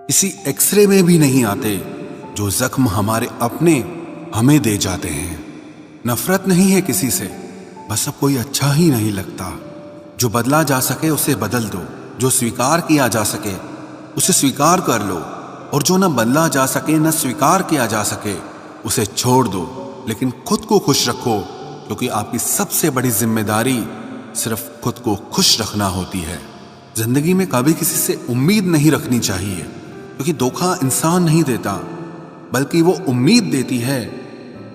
इसी एक्सरे में भी नहीं आते जो जख्म हमारे अपने हमें दे जाते हैं। नफरत नहीं है किसी से, बस अब कोई अच्छा ही नहीं लगता। जो बदला जा सके उसे बदल दो, जो स्वीकार किया जा सके उसे स्वीकार कर लो, और जो न बदला जा सके न स्वीकार किया जा सके उसे छोड़ दो। लेकिन खुद को खुश रखो, क्योंकि आपकी सबसे बड़ी जिम्मेदारी सिर्फ खुद को खुश रखना होती है। जिंदगी में कभी किसी से उम्मीद नहीं रखनी चाहिए, क्योंकि धोखा इंसान नहीं देता, बल्कि वो उम्मीद देती है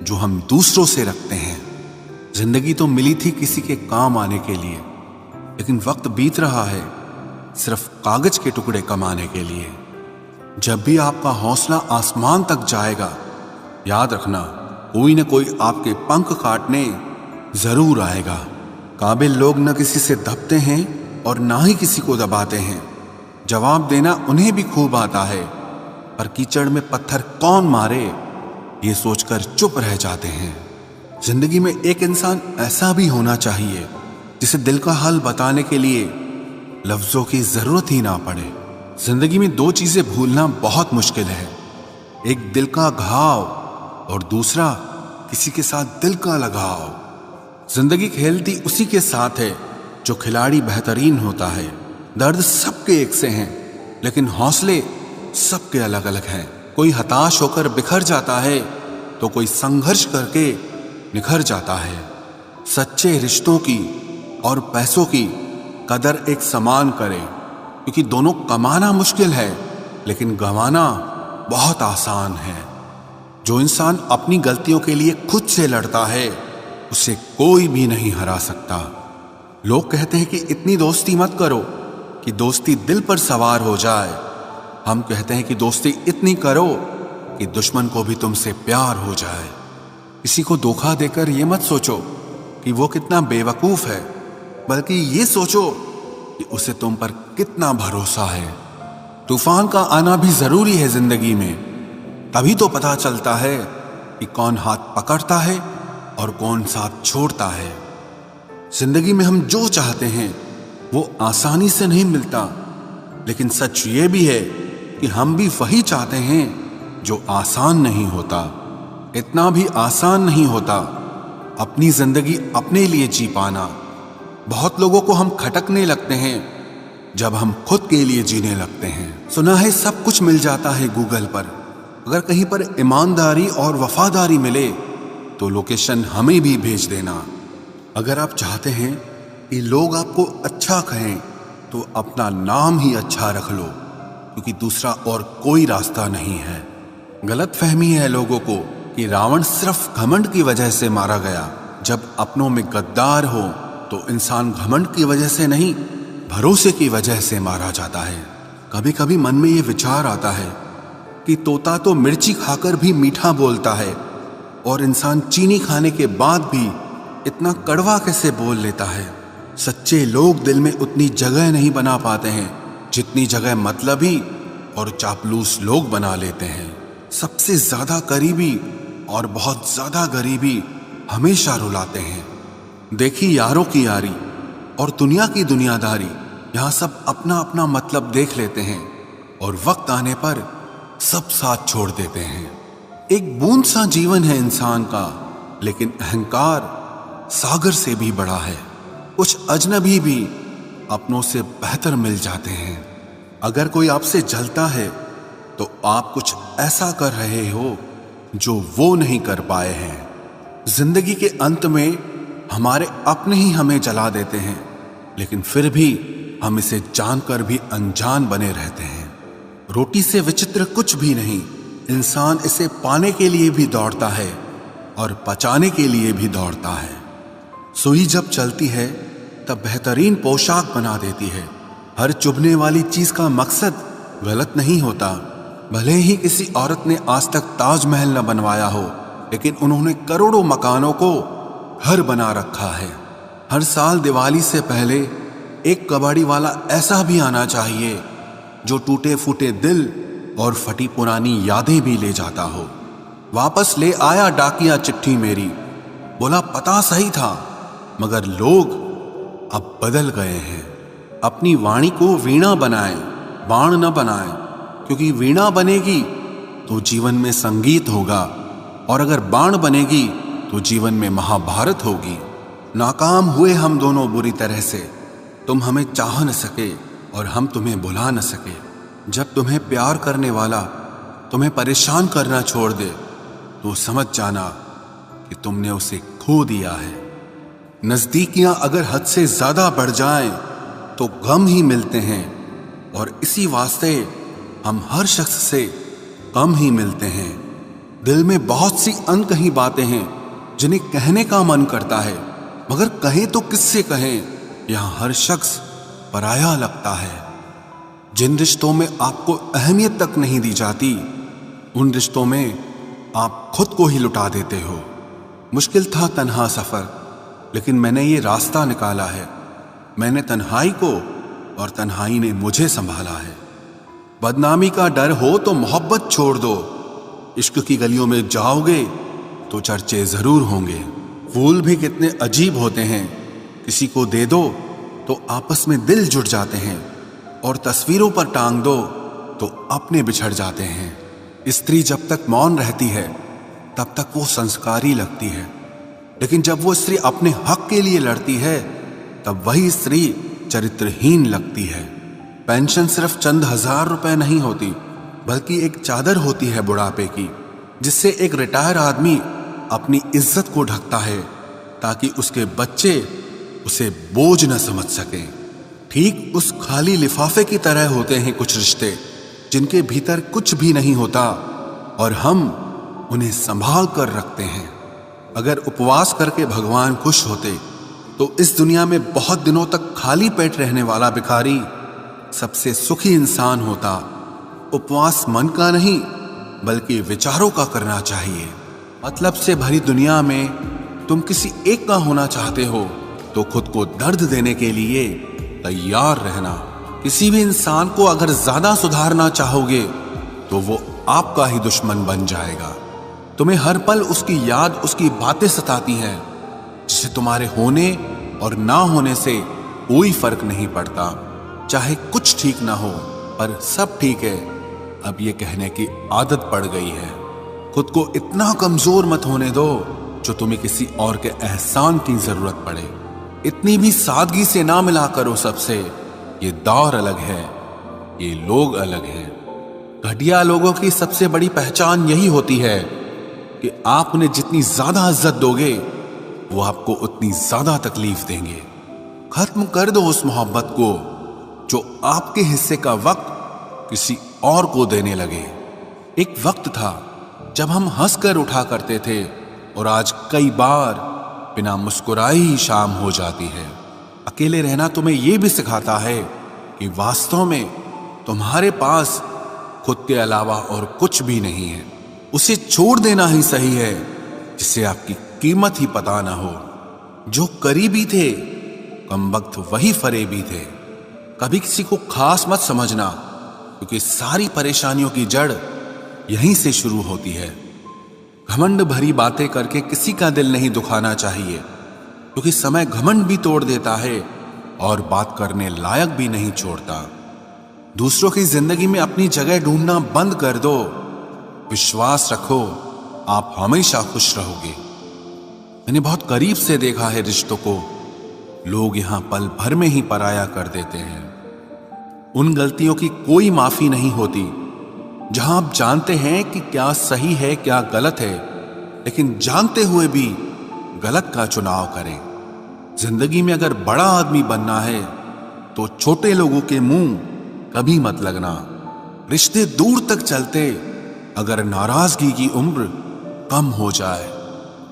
जो हम दूसरों से रखते हैं। जिंदगी तो मिली थी किसी के काम आने के लिए, लेकिन वक्त बीत रहा है सिर्फ कागज के टुकड़े कमाने के लिए। जब भी आपका हौसला आसमान तक जाएगा, याद रखना कोई न कोई आपके पंख काटने जरूर आएगा। काबिल लोग न किसी से दबते हैं और ना ही किसी को दबाते हैं। जवाब देना उन्हें भी खूब आता है, पर कीचड़ में पत्थर कौन मारे ये सोचकर चुप रह जाते हैं। जिंदगी में एक इंसान ऐसा भी होना चाहिए जिसे दिल का हाल बताने के लिए लफ्जों की जरूरत ही ना पड़े। जिंदगी में दो चीजें भूलना बहुत मुश्किल है, एक दिल का घाव और दूसरा किसी के साथ दिल का लगाव। जिंदगी खेलती उसी के साथ है जो खिलाड़ी बेहतरीन होता है। दर्द सबके एक से हैं, लेकिन हौसले सबके अलग अलग हैं। कोई हताश होकर बिखर जाता है तो कोई संघर्ष करके निखर जाता है। सच्चे रिश्तों की और पैसों की कदर एक समान करें, क्योंकि दोनों कमाना मुश्किल है लेकिन गंवाना बहुत आसान है। जो इंसान अपनी गलतियों के लिए खुद से लड़ता है उसे कोई भी नहीं हरा सकता। लोग कहते हैं कि इतनी दोस्ती मत करो कि दोस्ती दिल पर सवार हो जाए। हम कहते हैं कि दोस्ती इतनी करो कि दुश्मन को भी तुमसे प्यार हो जाए। किसी को धोखा देकर ये मत सोचो कि वो कितना बेवकूफ है, बल्कि ये सोचो कि उसे तुम पर कितना भरोसा है। तूफान का आना भी जरूरी है जिंदगी में, तभी तो पता चलता है कि कौन हाथ पकड़ता है और कौन साथ छोड़ता है। जिंदगी में हम जो चाहते हैं वो आसानी से नहीं मिलता, लेकिन सच ये भी है कि हम भी वही चाहते हैं जो आसान नहीं होता। इतना भी आसान नहीं होता अपनी जिंदगी अपने लिए जी पाना। बहुत लोगों को हम खटकने लगते हैं जब हम खुद के लिए जीने लगते हैं। सुना है सब कुछ मिल जाता है गूगल पर, अगर कहीं पर ईमानदारी और वफादारी मिले तो लोकेशन हमें भी भेज देना। अगर आप चाहते हैं कि लोग आपको अच्छा कहें तो अपना नाम ही अच्छा रख लो, क्योंकि दूसरा और कोई रास्ता नहीं है। गलत फहमी है लोगों को कि रावण सिर्फ घमंड की वजह से मारा गया। जब अपनों में गद्दार हो तो इंसान घमंड की वजह से नहीं, भरोसे की वजह से मारा जाता है। कभी कभी मन में ये विचार आता है कि तोता तो मिर्ची खाकर भी मीठा बोलता है, और इंसान चीनी खाने के बाद भी इतना कड़वा कैसे बोल लेता है। सच्चे लोग दिल में उतनी जगह नहीं बना पाते हैं जितनी जगह मतलबी और चापलूस लोग बना लेते हैं। सबसे ज्यादा करीबी और बहुत ज्यादा गरीबी हमेशा रुलाते हैं। देखी यारों की यारी और दुनिया की दुनियादारी, यहाँ सब अपना अपना मतलब देख लेते हैं और वक्त आने पर सब साथ छोड़ देते हैं। एक बूंद सा जीवन है इंसान का, लेकिन अहंकार सागर से भी बड़ा है। कुछ अजनबी भी अपनों से बेहतर मिल जाते हैं। अगर कोई आपसे जलता है तो आप कुछ ऐसा कर रहे हो जो वो नहीं कर पाए हैं। जिंदगी के अंत में हमारे अपने ही हमें जला देते हैं, लेकिन फिर भी हम इसे जानकर भी अनजान बने रहते हैं। रोटी से विचित्र कुछ भी नहीं, इंसान इसे पाने के लिए भी दौड़ता है और पचाने के लिए भी दौड़ता है। सुई जब चलती है तब बेहतरीन पोशाक बना देती है। हर चुभने वाली चीज का मकसद गलत नहीं होता। भले ही किसी औरत ने आज तक ताजमहल न बनवाया हो, लेकिन उन्होंने करोड़ों मकानों को घर बना रखा है। हर साल दिवाली से पहले एक कबाड़ी वाला ऐसा भी आना चाहिए जो टूटे फूटे दिल और फटी पुरानी यादें भी ले जाता हो। वापस ले आया डाकिया चिट्ठी मेरी, बोला पता सही था मगर लोग अब बदल गए हैं। अपनी वाणी को वीणा बनाएं, बाण न बनाएं। क्योंकि वीणा बनेगी तो जीवन में संगीत होगा, और अगर बाण बनेगी तो जीवन में महाभारत होगी। नाकाम हुए हम दोनों बुरी तरह से, तुम हमें चाह न सके और हम तुम्हें भुला न सके। जब तुम्हें प्यार करने वाला तुम्हें परेशान करना छोड़ दे तो समझ जाना कि तुमने उसे खो दिया है। नजदीकियां अगर हद से ज्यादा बढ़ जाएं तो गम ही मिलते हैं, और इसी वास्ते हम हर शख्स से कम ही मिलते हैं। दिल में बहुत सी अनकही बातें हैं जिन्हें कहने का मन करता है, मगर कहें तो किससे कहें, यहां हर शख्स पराया लगता है। जिन रिश्तों में आपको अहमियत तक नहीं दी जाती, उन रिश्तों में आप खुद को ही लुटा देते हो। मुश्किल था तन्हा सफर, लेकिन मैंने ये रास्ता निकाला है। मैंने तन्हाई को और तन्हाई ने मुझे संभाला है। बदनामी का डर हो तो मोहब्बत छोड़ दो। इश्क की गलियों में जाओगे तो चर्चे जरूर होंगे। फूल भी कितने अजीब होते हैं, किसी को दे दो तो आपस में दिल जुड़ जाते हैं, और तस्वीरों पर टांग दो तो अपने बिछड़ जाते हैं। स्त्री जब तक मौन रहती है तब तक वो संस्कारी लगती है, लेकिन जब वो स्त्री अपने हक के लिए लड़ती है तब वही स्त्री चरित्रहीन लगती है। पेंशन सिर्फ चंद हजार रुपए नहीं होती, बल्कि एक चादर होती है बुढ़ापे की, जिससे एक रिटायर आदमी अपनी इज्जत को ढकता है ताकि उसके बच्चे उसे बोझ न समझ सकें। ठीक उस खाली लिफाफे की तरह होते हैं कुछ रिश्ते जिनके भीतर कुछ भी नहीं होता, और हम उन्हें संभाल कर रखते हैं। अगर उपवास करके भगवान खुश होते तो इस दुनिया में बहुत दिनों तक खाली पेट रहने वाला भिखारी सबसे सुखी इंसान होता। उपवास मन का नहीं बल्कि विचारों का करना चाहिए। मतलब से भरी दुनिया में तुम किसी एक का होना चाहते हो तो खुद को दर्द देने के लिए तैयार रहना। किसी भी इंसान को अगर ज्यादा सुधारना चाहोगे तो वो आपका ही दुश्मन बन जाएगा। तुम्हें हर पल उसकी याद, उसकी बातें सताती हैं, जिसे तुम्हारे होने और ना होने से कोई फर्क नहीं पड़ता। चाहे कुछ ठीक ना हो पर सब ठीक है, अब ये कहने की आदत पड़ गई है। खुद को इतना कमजोर मत होने दो जो तुम्हें किसी और के एहसान की जरूरत पड़े। इतनी भी सादगी से ना मिला करो सबसे। ये दौर अलग है, ये लोग अलग हैं। घटिया लोगों की सबसे बड़ी पहचान यही होती है कि आप उन्हें जितनी ज्यादा इज्जत दोगे वो आपको उतनी ज्यादा तकलीफ देंगे। खत्म कर दो उस मोहब्बत को जो आपके हिस्से का वक्त किसी और को देने लगे। एक वक्त था जब हम हंसकर उठा करते थे, और आज कई बार बिना मुस्कुराए ही शाम हो जाती है। अकेले रहना तुम्हें यह भी सिखाता है कि वास्तव में तुम्हारे पास खुद के अलावा और कुछ भी नहीं है। उसे छोड़ देना ही सही है जिसे आपकी कीमत ही पता ना हो। जो करीबी थे कमबख्त वही फरेबी थे। कभी किसी को खास मत समझना, क्योंकि सारी परेशानियों की जड़ यहीं से शुरू होती है। घमंड भरी बातें करके किसी का दिल नहीं दुखाना चाहिए, क्योंकि समय घमंड भी तोड़ देता है और बात करने लायक भी नहीं छोड़ता। दूसरों की जिंदगी में अपनी जगह ढूंढना बंद कर दो। विश्वास रखो, आप हमेशा खुश रहोगे। मैंने बहुत करीब से देखा है रिश्तों को, लोग यहां पल भर में ही पराया कर देते हैं। उन गलतियों की कोई माफी नहीं होती जहां आप जानते हैं कि क्या सही है क्या गलत है, लेकिन जानते हुए भी गलत का चुनाव करें। जिंदगी में अगर बड़ा आदमी बनना है तो छोटे लोगों के मुंह कभी मत लगना। रिश्ते दूर तक चलते अगर नाराजगी की उम्र कम हो जाए।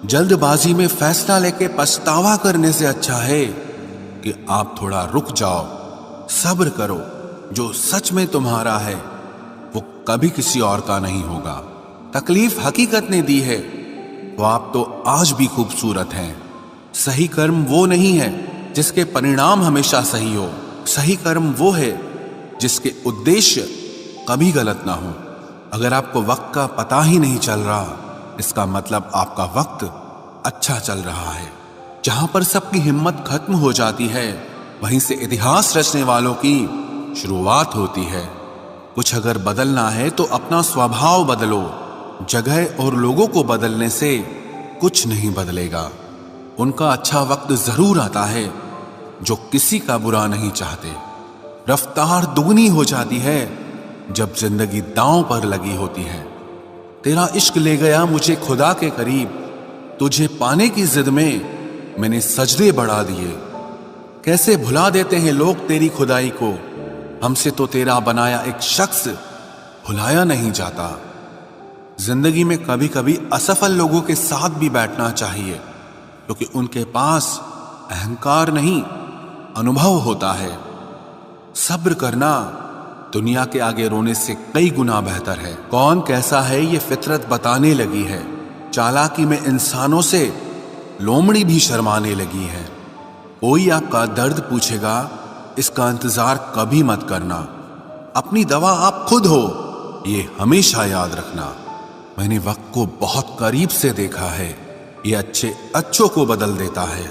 जल्दबाजी में फैसला लेके पछतावा करने से अच्छा है कि आप थोड़ा रुक जाओ, सब्र करो। जो सच में तुम्हारा है वो कभी किसी और का नहीं होगा। तकलीफ हकीकत ने दी है तो आप तो आज भी खूबसूरत हैं। सही कर्म वो नहीं है जिसके परिणाम हमेशा सही हो। सही कर्म वो है जिसके उद्देश्य कभी गलत ना हो। अगर आपको वक्त का पता ही नहीं चल रहा, इसका मतलब आपका वक्त अच्छा चल रहा है। जहां पर सबकी हिम्मत खत्म हो जाती है, वहीं से इतिहास रचने वालों की शुरुआत होती है। कुछ अगर बदलना है तो अपना स्वभाव बदलो। जगह और लोगों को बदलने से कुछ नहीं बदलेगा। उनका अच्छा वक्त जरूर आता है जो किसी का बुरा नहीं चाहते। रफ्तार दुगनी हो जाती है जब जिंदगी दांव पर लगी होती है। तेरा इश्क ले गया मुझे खुदा के करीब, तुझे पाने की जिद में मैंने सजदे बढ़ा दिए। कैसे भुला देते हैं लोग तेरी खुदाई को, हमसे तो तेरा बनाया एक शख्स भुलाया नहीं जाता। जिंदगी में कभी कभी असफल लोगों के साथ भी बैठना चाहिए, क्योंकि उनके पास अहंकार नहीं अनुभव होता है। सब्र करना दुनिया के आगे रोने से कई गुना बेहतर है। कौन कैसा है ये फितरत बताने लगी है। चालाकी में इंसानों से लोमड़ी भी शर्माने लगी है। कोई आपका दर्द पूछेगा, इसका इंतजार कभी मत करना। अपनी दवा आप खुद हो, ये हमेशा याद रखना। मैंने वक्त को बहुत करीब से देखा है, ये अच्छे अच्छों को बदल देता है।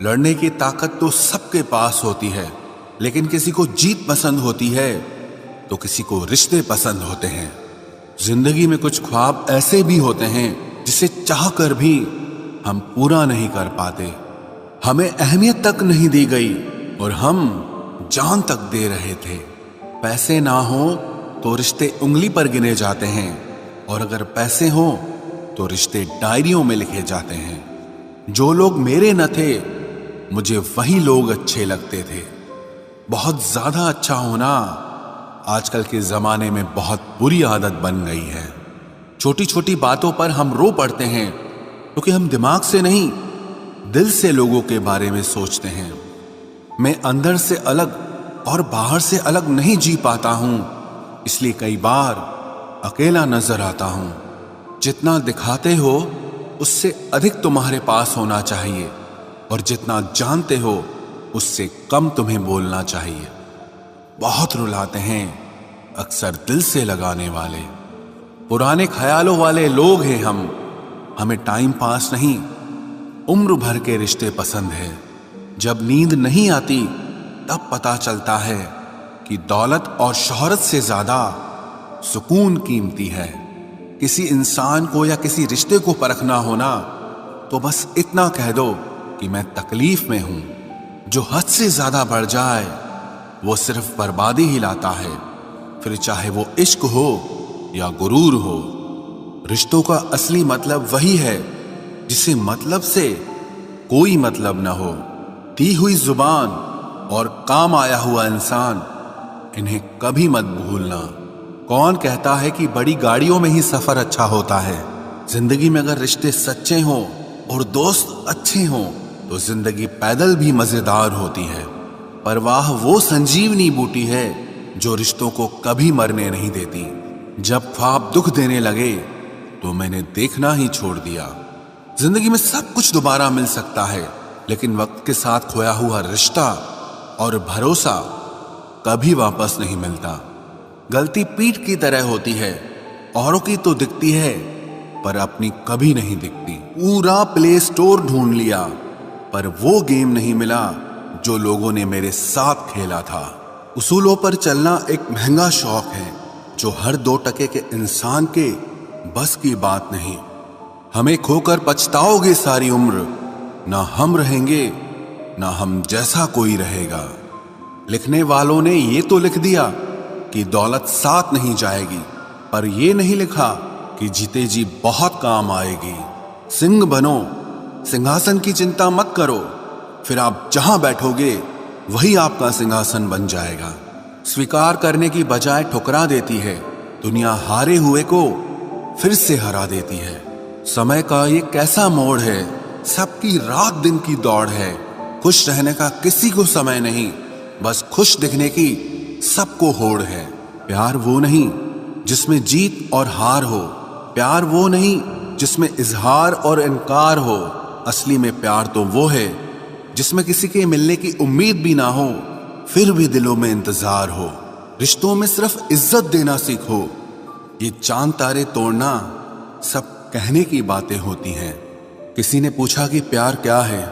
लड़ने की ताकत तो सबके पास होती है, लेकिन किसी को जीत पसंद होती है तो किसी को रिश्ते पसंद होते हैं। जिंदगी में कुछ ख्वाब ऐसे भी होते हैं जिसे चाह कर भी हम पूरा नहीं कर पाते। हमें अहमियत तक नहीं दी गई और हम जान तक दे रहे थे। पैसे ना हो तो रिश्ते उंगली पर गिने जाते हैं, और अगर पैसे हो तो रिश्ते डायरियों में लिखे जाते हैं। जो लोग मेरे न थे मुझे वही लोग अच्छे लगते थे। बहुत ज्यादा अच्छा होना आजकल के जमाने में बहुत बुरी आदत बन गई है। छोटी छोटी बातों पर हम रो पड़ते हैं, क्योंकि हम दिमाग से नहीं दिल से लोगों के बारे में सोचते हैं। मैं अंदर से अलग और बाहर से अलग नहीं जी पाता हूं, इसलिए कई बार अकेला नजर आता हूं। जितना दिखाते हो उससे अधिक तुम्हारे पास होना चाहिए, और जितना जानते हो उससे कम तुम्हें बोलना चाहिए। बहुत रुलाते हैं अक्सर दिल से लगाने वाले। पुराने ख्यालों वाले लोग हैं हम। हमें टाइम पास नहीं उम्र भर के रिश्ते पसंद है। जब नींद नहीं आती तब पता चलता है कि दौलत और शोहरत से ज्यादा सुकून कीमती है। किसी इंसान को या किसी रिश्ते को परखना होना तो बस इतना कह दो कि मैं तकलीफ में हूं। जो हद से ज्यादा बढ़ जाए वो सिर्फ बर्बादी ही लाता है, फिर चाहे वो इश्क हो या गुरूर हो। रिश्तों का असली मतलब वही है जिसे मतलब से कोई मतलब ना हो। दी हुई जुबान और काम आया हुआ इंसान, इन्हें कभी मत भूलना। कौन कहता है कि बड़ी गाड़ियों में ही सफर अच्छा होता है। जिंदगी में अगर रिश्ते सच्चे हों और दोस्त अच्छे हों तो जिंदगी पैदल भी मजेदार होती है। परवाह वो संजीवनी बूटी है जो रिश्तों को कभी मरने नहीं देती। जब ख्वाब दुख देने लगे तो मैंने देखना ही छोड़ दिया। जिंदगी में सब कुछ दोबारा मिल सकता है, लेकिन वक्त के साथ खोया हुआ रिश्ता और भरोसा कभी वापस नहीं मिलता। गलती पीठ की तरह होती है, औरों की तो दिखती है पर अपनी कभी नहीं दिखती। पूरा प्ले स्टोर ढूंढ लिया पर वो गेम नहीं मिला जो लोगों ने मेरे साथ खेला था। उसूलों पर चलना एक महंगा शौक है जो हर 2 टके के इंसान के बस की बात नहीं। हमें खोकर पछताओगे सारी उम्र, ना हम रहेंगे ना हम जैसा कोई रहेगा। लिखने वालों ने ये तो लिख दिया कि दौलत साथ नहीं जाएगी, पर ये नहीं लिखा कि जीते जी बहुत काम आएगी। सिंह बनो, सिंहासन की चिंता मत करो, फिर आप जहां बैठोगे वही आपका सिंहासन बन जाएगा। स्वीकार करने की बजाय ठुकरा देती है। दुनिया हारे हुए को फिर से हरा देती है। समय का ये कैसा मोड़ है, सबकी रात दिन की दौड़ है। खुश रहने का किसी को समय नहीं, बस खुश दिखने की सबको होड़ है। प्यार वो नहीं जिसमें जीत और हार हो, प्यार वो नहीं जिसमें इजहार और इनकार हो। असली में प्यार तो वो है जिसमें किसी के मिलने की उम्मीद भी ना हो, फिर भी दिलों में इंतजार हो। रिश्तों में सिर्फ इज्जत देना सीखो। ये चांद तारे तोड़ना सब कहने की बातें होती हैं। किसी ने पूछा कि प्यार क्या है,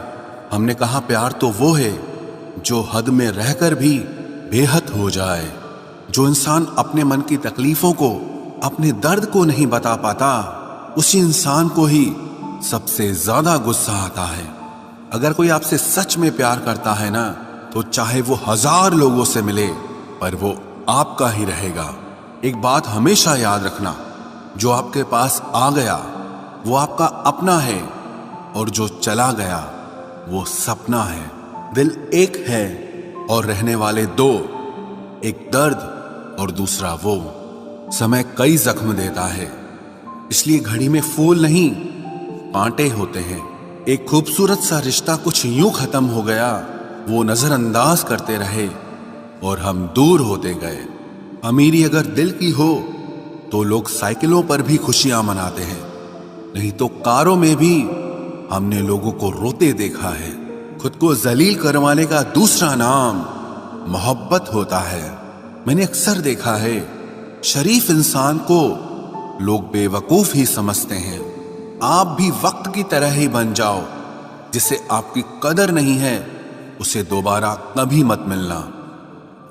हमने कहा प्यार तो वो है जो हद में रहकर भी बेहद हो जाए, जो इंसान अपने मन की तकलीफों को, अपने दर्द को नहीं बता पाता, उसी इंसान को ही सबसे ज्यादा गुस्सा आता है। अगर कोई आपसे सच में प्यार करता है ना, तो चाहे वो 1000 लोगों से मिले, पर वो आपका ही रहेगा। एक बात हमेशा याद रखना, जो आपके पास आ गया वो आपका अपना है, और जो चला गया वो सपना है। दिल एक है और रहने वाले 2, एक दर्द और दूसरा वो। समय कई जख्म देता है, इसलिए घड़ी में फूल नहीं कांटे होते हैं। एक खूबसूरत सा रिश्ता कुछ यूं खत्म हो गया, वो नजरअंदाज करते रहे और हम दूर होते गए। अमीरी अगर दिल की हो तो लोग साइकिलों पर भी खुशियां मनाते हैं, नहीं तो कारों में भी हमने लोगों को रोते देखा है। खुद को जलील करवाने का दूसरा नाम मोहब्बत होता है। मैंने अक्सर देखा है, शरीफ इंसान को लोग बेवकूफ ही समझते हैं। आप भी वक्त की तरह ही बन जाओ, जिसे आपकी कदर नहीं है उसे दोबारा कभी मत मिलना।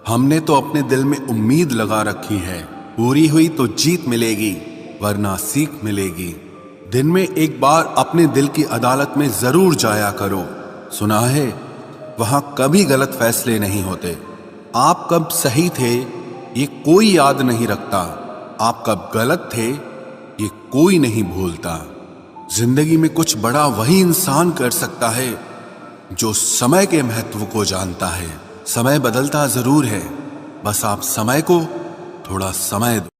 हमने तो अपने दिल में उम्मीद लगा रखी है, पूरी हुई तो जीत मिलेगी, वरना सीख मिलेगी। दिन में एक बार अपने दिल की अदालत में जरूर जाया करो। सुना है वहां कभी गलत फैसले नहीं होते। आप कब सही थे ये कोई याद नहीं रखता, आप कब गलत थे ये कोई नहीं भूलता। जिंदगी में कुछ बड़ा वही इंसान कर सकता है जो समय के महत्व को जानता है। समय बदलता जरूर है, बस आप समय को थोड़ा समय दो।